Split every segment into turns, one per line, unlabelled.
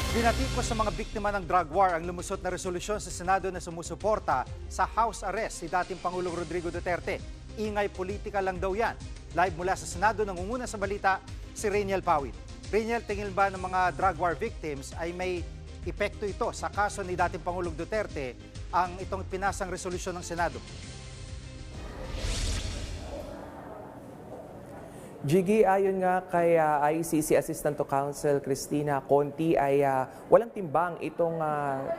Binatikos sa mga biktima ng drug war ang lumusot na resolusyon sa Senado na sumusuporta sa house arrest si dating Pangulong Rodrigo Duterte. Ingay politika lang daw yan. Live mula sa Senado, nangunguna sa balita si Rainiel Pawid. Rainiel, tingin ba ng mga drug war victims ay may epekto ito sa kaso ni dating Pangulong Duterte ang itong pinasang resolusyon ng Senado?
Jiggy, ayon nga kay ICC Assistant to Counsel Cristina Conti ay walang timbang itong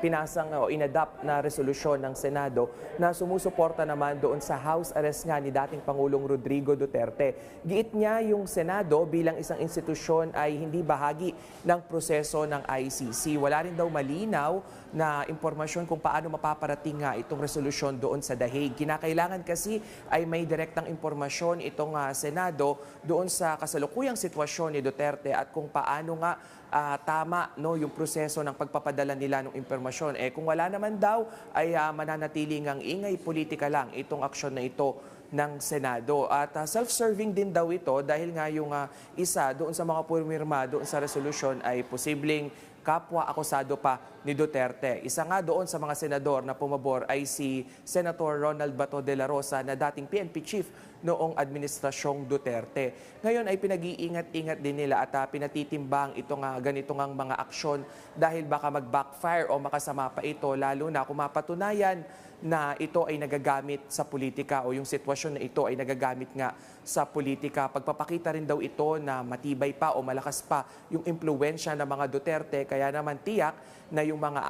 pinasang o inadapt na resolusyon ng Senado na sumusuporta naman doon sa house arrest nga ni dating Pangulong Rodrigo Duterte. Giit niya yung Senado bilang isang institusyon ay hindi bahagi ng proseso ng ICC. Wala rin daw malinaw na impormasyon kung paano mapaparating nga itong resolusyon doon sa The Hague. Kinakailangan kasi ay may direktang impormasyon itong Senado doon sa kasalukuyang sitwasyon ni Duterte at kung paano nga tama yung proseso ng pagpapadala nila ng impormasyon. Kung wala naman daw ay mananatiling ang ingay politika lang itong aksyon na ito ng Senado. At self-serving din daw ito dahil nga yung isa doon sa mga pumirma doon sa resolusyon ay posibleng kapwa akusado pa ni Duterte. Isa nga doon sa mga senador na pumabor ay si Senator Ronald Bato de la Rosa na dating PNP chief noong administrasyong Duterte. Ngayon ay pinag-iingat-ingat din nila at pinatitimbang itong ganito ngang mga aksyon dahil baka mag-backfire o makasama pa ito lalo na kung mapatunayan na ito ay nagagamit sa politika o yung sitwasyon na ito ay nagagamit nga sa politika. Pagpapakita rin daw ito na matibay pa o malakas pa yung impluwensya ng mga Duterte kaya naman tiyak na yung mga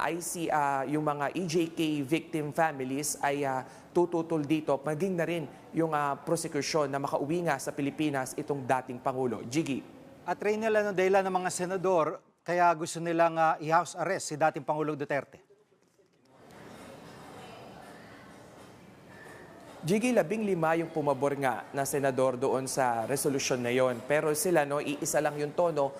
yung mga EJK victim families ay tututol dito maging na rin yung prosecution na makauwi nga sa Pilipinas itong dating Pangulo. Jiggy.
At Rainiel, ano dahilan ng mga senador kaya gusto nilang i-house arrest si dating Pangulong Duterte?
Jiggy, 15 yung pumabor nga na senador doon sa resolusyon na yon. Pero sila, iisa lang yung tono,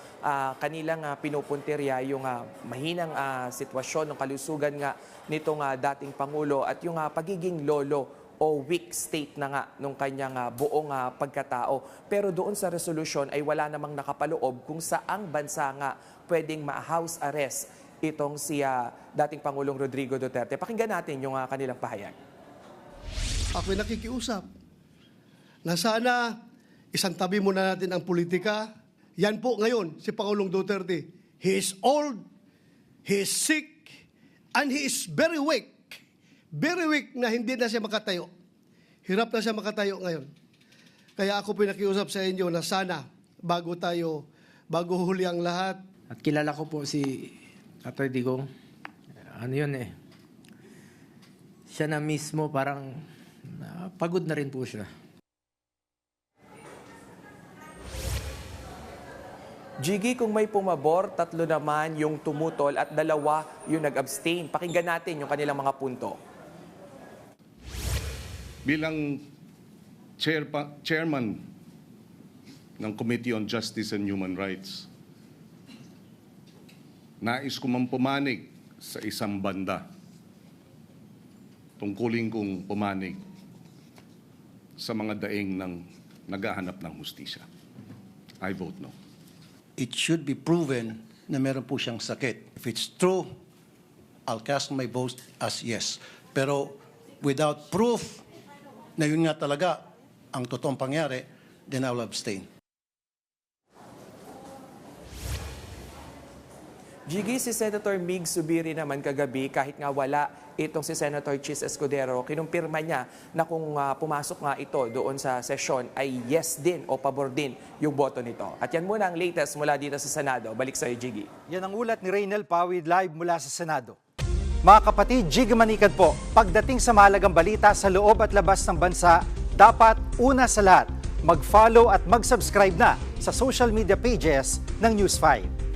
kanilang pinupuntirya yung mahinang sitwasyon ng kalusugan nga nitong dating Pangulo at yung pagiging lolo o weak state na nga nung kanyang buong pagkatao. Pero doon sa resolusyon ay wala namang nakapaloob kung saang bansa nga pwedeng ma-house arrest itong si dating Pangulong Rodrigo Duterte. Pakinggan natin yung kanilang pahayag.
Ako'y nakikiusap na sana isang tabi muna natin ang politika. Yan po ngayon si Pangulong Duterte. He is old, he is sick, and he is very weak. Very weak na hindi na siya makatayo. Hirap na siya makatayo ngayon. Kaya ako pinakiusap sa inyo na sana bago huli ang lahat.
At kilala ko po si Atty. Digong. Ano yun siya na mismo parang pagod na rin po siya.
Jiggy, kung may pumabor, 3 naman yung tumutol at 2 yung nag-abstain. Pakinggan natin yung kanilang mga punto.
Bilang chairman ng Committee on Justice and Human Rights, nais ko mang pumanig sa isang banda. Tungkulin kong pumanig sa mga daing ng naghahanap ng hustisya. I vote no.
It should be proven na meron po siyang sakit. If it's true, I'll cast my vote as yes. Pero without proof na yun nga talaga ang totoong pangyari, then I will abstain.
Jiggy, si Senator Mig Zubiri naman kagabi, kahit nga wala itong si Senator Chis Escudero, kinumpirma niya na kung pumasok nga ito doon sa sesyon ay yes din o pabor din yung boto nito. At yan muna ang latest mula dito sa Senado. Balik sa iyo, Jiggy.
Yan ang ulat ni Rainiel Pawid live mula sa Senado. Mga kapatid, Jiggy Manikad po. Pagdating sa mahalagang balita sa loob at labas ng bansa, dapat una sa lahat, mag-follow at mag-subscribe na sa social media pages ng News 5.